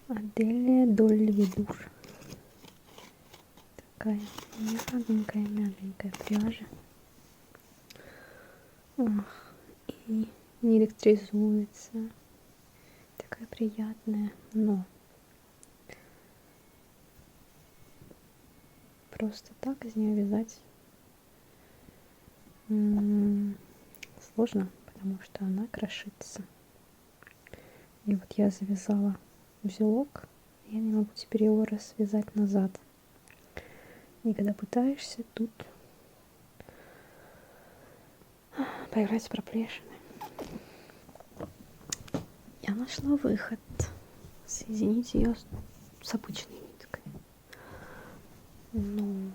Аделия Дольведур. Такая мягенькая пряжа. Ах, и не электризуется. Такая приятная, но просто так из нее вязать сложно, потому что она крошится. И вот я завязала узелок, я не могу теперь его развязать назад. И когда пытаешься, тут появляются проплешины. Я нашла выход. Соединить ее с обычной ниткой. Но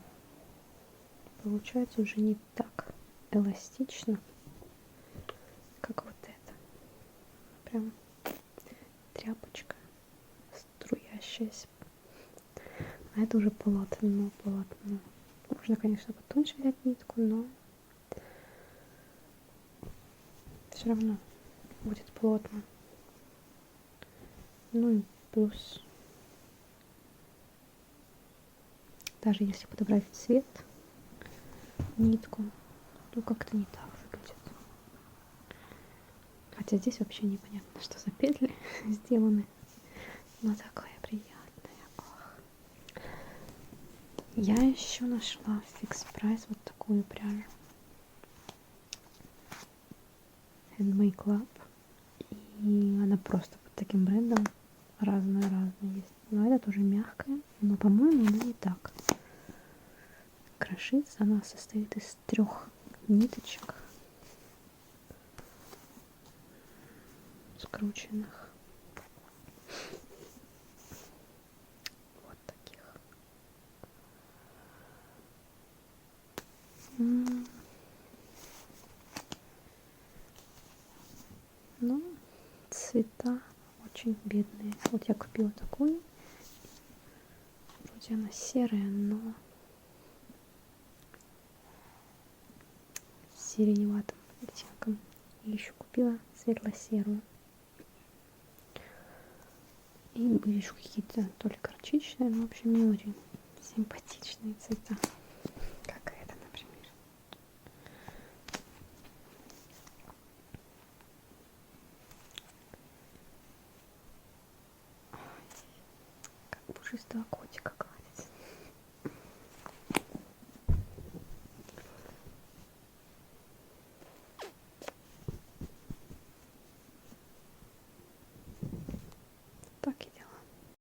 получается уже не так эластично, как вот это. Прям тряпочка струящаяся. А это уже полотно. Можно, конечно, потоньше взять нитку, но все равно будет плотно. Ну и плюс, даже если подобрать цвет, нитку, то как-то не так выглядит. Хотя здесь вообще непонятно, что за петли сделаны. Но такое приятное. Ох. Я еще нашла в Fix Price вот такую пряжу. Handmade Club. И она просто под таким брендом разная есть. Но это тоже мягкая, но, по-моему, она не так крошится. Она состоит из 3 ниточек скрученных. Вот таких. Ну, цвета очень бедные. Вот я купила такую. Вроде она серая, но с сиреневатым оттенком. И еще купила светло-серую. И были еще какие-то то ли горчичные, но в общем не очень симпатичные цвета. Как это, например. Как пушистого котика гладить.